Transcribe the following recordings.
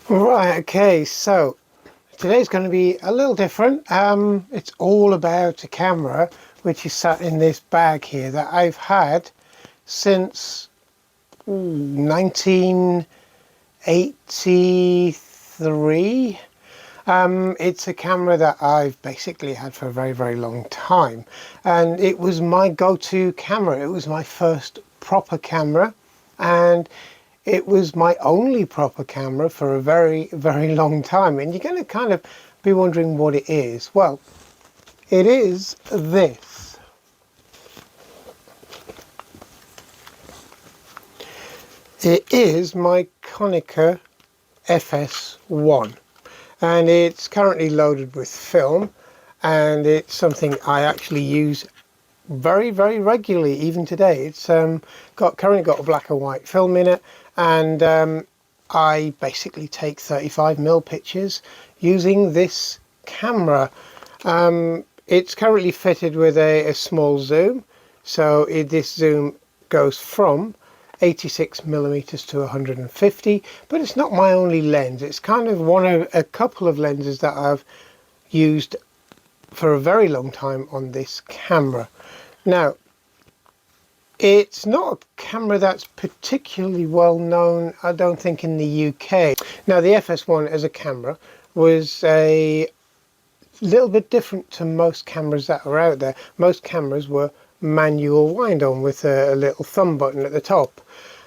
Right, okay, so today's going to be a little different. It's all about a camera which is sat in this bag here that I've had since 1983. It's a camera that I've basically had for a very, very long time, and it was my go-to camera. It was my first proper camera, and it was my only proper camera for a very, very long time. And you're going to kind of be wondering what it is. Well, it is this. It is my Konica FS1, and it's currently loaded with film, and it's something I actually use very, very regularly, even today. It's currently got a black and white film in it, and I basically take 35mm pictures using this camera. It's currently fitted with a small zoom, so this zoom goes from 86mm to 150, but it's not my only lens. It's kind of one of a couple of lenses that I've used for a very long time on this camera. Now, it's not a camera that's particularly well known, I don't think, in the UK. Now, the FS1 as a camera was a little bit different to most cameras that are out there. Most cameras were manual wind on with a little thumb button at the top.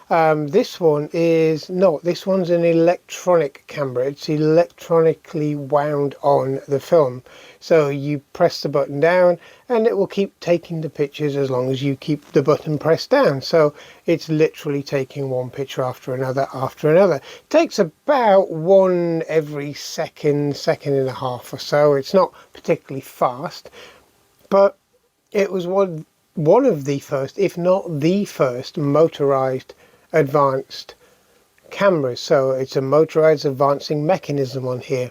This one is not. This one's an electronic camera. It's electronically wound on the film. So you press the button down and it will keep taking the pictures as long as you keep the button pressed down. So it's literally taking one picture after another after another. It takes about one every second and a half or so. It's not particularly fast, but it was one of the first, if not the first, motorized advanced cameras. So it's a motorized advancing mechanism on here,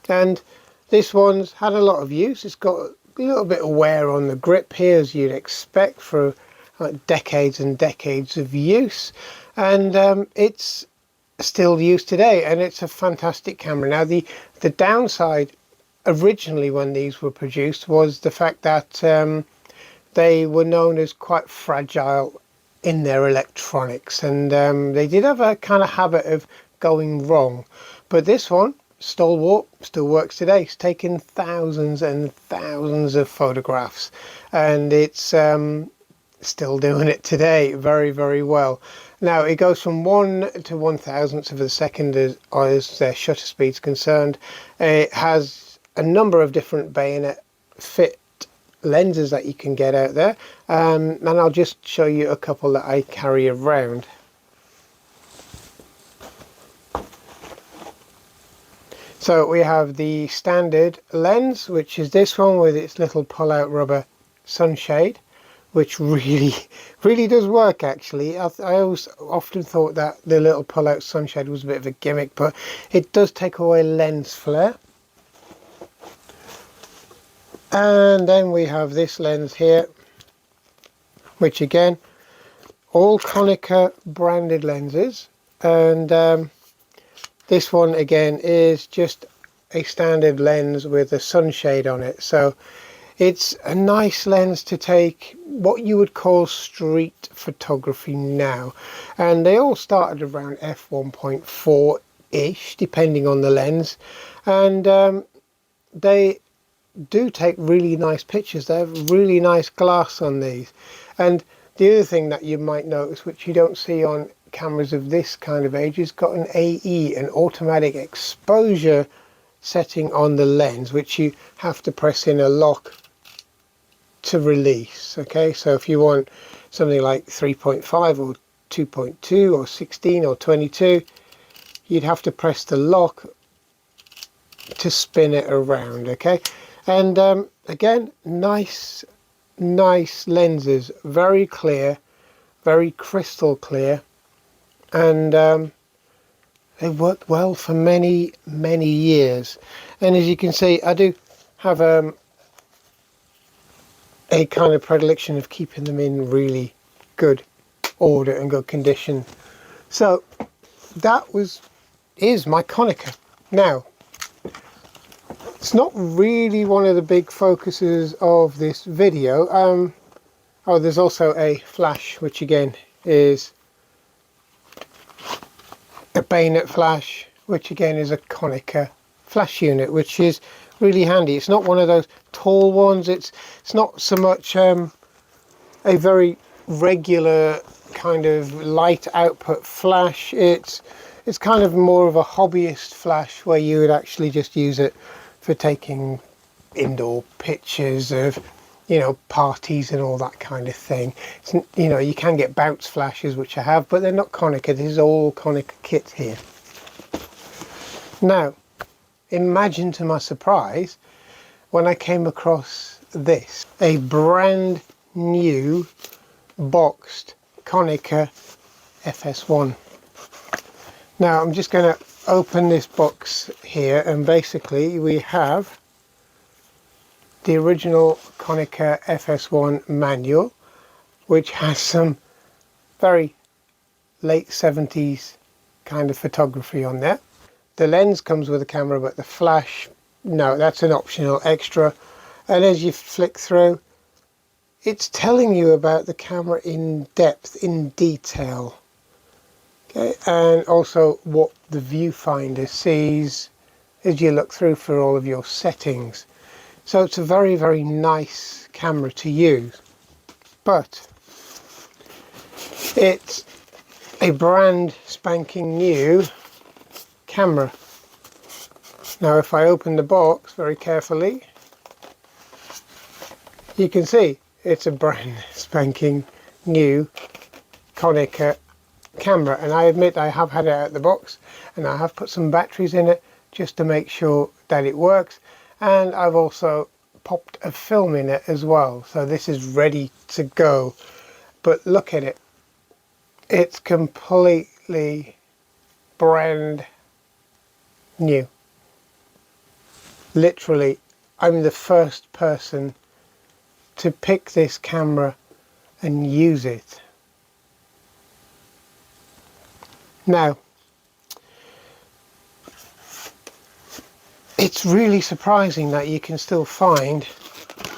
and this one's had a lot of use. It's got a little bit of wear on the grip here, as you'd expect for decades and decades of use, and it's still used today, and it's a fantastic camera. Now, the downside originally when these were produced was the fact that they were known as quite fragile in their electronics, and they did have a kind of habit of going wrong. But this one, stalwart, still works today. It's taken thousands and thousands of photographs, and it's still doing it today very, very well. Now, it goes from 1 to 1,000th of a second as their shutter speed's concerned. It has a number of different bayonet fit lenses that you can get out there, and I'll just show you a couple that I carry around. So we have the standard lens, which is this one with its little pull-out rubber sunshade, which really does work. Actually, I always often thought that the little pull-out sunshade was a bit of a gimmick, but it does take away lens flare. And then we have this lens here, which again, all Konica branded lenses, and this one again is just a standard lens with a sunshade on it. So it's a nice lens to take what you would call street photography now, and they all started around f1.4 ish depending on the lens, and they do take really nice pictures. They have really nice glass on these. And the other thing that you might notice, which you don't see on cameras of this kind of age, is got an AE, an automatic exposure setting on the lens, which you have to press in a lock to release. Okay, so if you want something like 3.5 or 2.2 or 16 or 22, you'd have to press the lock to spin it around. Okay, and again, nice lenses, very clear, very crystal clear, and they worked well for many years. And as you can see, I do have a kind of predilection of keeping them in really good order and good condition. So that was is my Konica. Now, it's not really one of the big focuses of this video. Oh, there's also a flash, which again is a bayonet flash, which again is a Konica flash unit, which is really handy. It's not one of those tall ones. It's not so much a very regular kind of light output flash. It's kind of more of a hobbyist flash, where you would actually just use it for taking indoor pictures of, you know, parties and all that kind of thing. It's, you know, you can get bounce flashes, which I have, but they're not Konica. This is all Konica kit here. Now, imagine to my surprise when I came across this, a brand new boxed Konica FS1. Now I'm just going to open this box here, and basically we have the original Konica FS1 manual, which has some very late 70s kind of photography on there. The lens comes with a camera, but the flash, no, that's an optional extra. And as you flick through, it's telling you about the camera in depth, in detail. Okay, and also what the viewfinder sees as you look through for all of your settings. So it's a very, very nice camera to use. But it's a brand spanking new camera. Now if I open the box very carefully, you can see it's a brand spanking new Konica camera, and I admit I have had it out of the box, and I have put some batteries in it just to make sure that it works, and I've also popped a film in it as well, so this is ready to go. But look at it, it's completely brand new. Literally, I'm the first person to pick this camera and use it. Now, it's really surprising that you can still find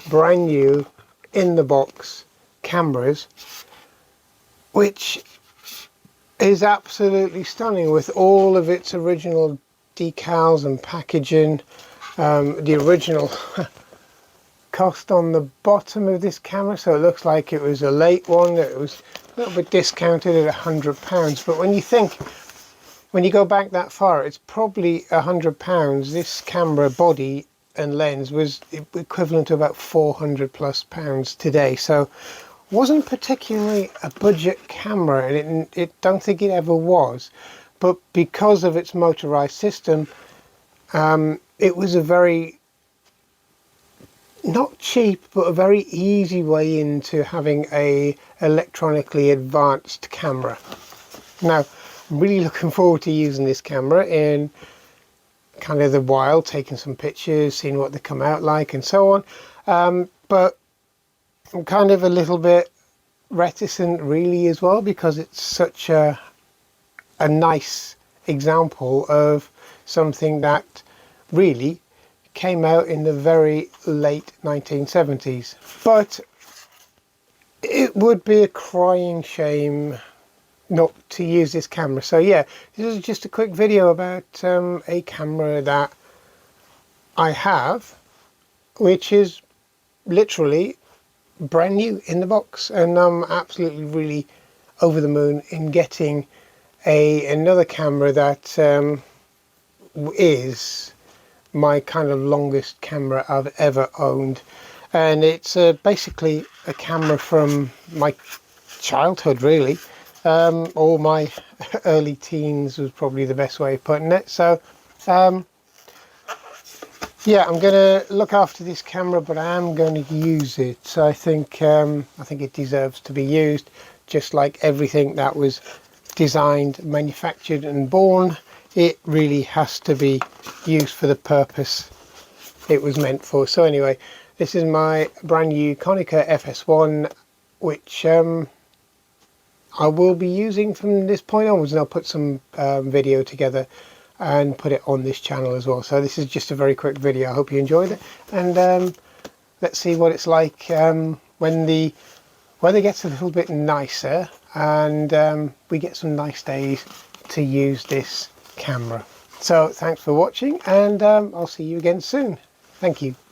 brand new in the box cameras, which is absolutely stunning with all of its original decals and packaging. The original cost on the bottom of this camera, so it looks like it was a late one, that it was a little bit discounted at £100. But when you think, when you go back that far, it's probably £100. This camera body and lens was equivalent to about £400+ today, so wasn't particularly a budget camera, and it don't think it ever was. But because of its motorized system, it was a very, not cheap, but a very easy way into having a electronically advanced camera. Now, I'm really looking forward to using this camera in kind of the wild, taking some pictures, seeing what they come out like and so on. But I'm kind of a little bit reticent really as well, because it's such a nice example of something that really came out in the very late 1970s. But it would be a crying shame not to use this camera. So yeah, this is just a quick video about a camera that I have, which is literally brand new in the box, and I'm absolutely really over the moon in getting another camera that is my kind of longest camera I've ever owned. And it's basically a camera from my childhood really, or my early teens was probably the best way of putting it. So yeah, I'm going to look after this camera, but I am going to use it. So I think it deserves to be used, just like everything that was designed, manufactured and born. It really has to be used for the purpose it was meant for. So anyway, this is my brand new Konica FS1, which I will be using from this point onwards, and I'll put some video together and put it on this channel as well. So this is just a very quick video. I hope you enjoyed it, and let's see what it's like when the weather gets a little bit nicer and we get some nice days to use this camera. So thanks for watching, and I'll see you again soon. Thank you.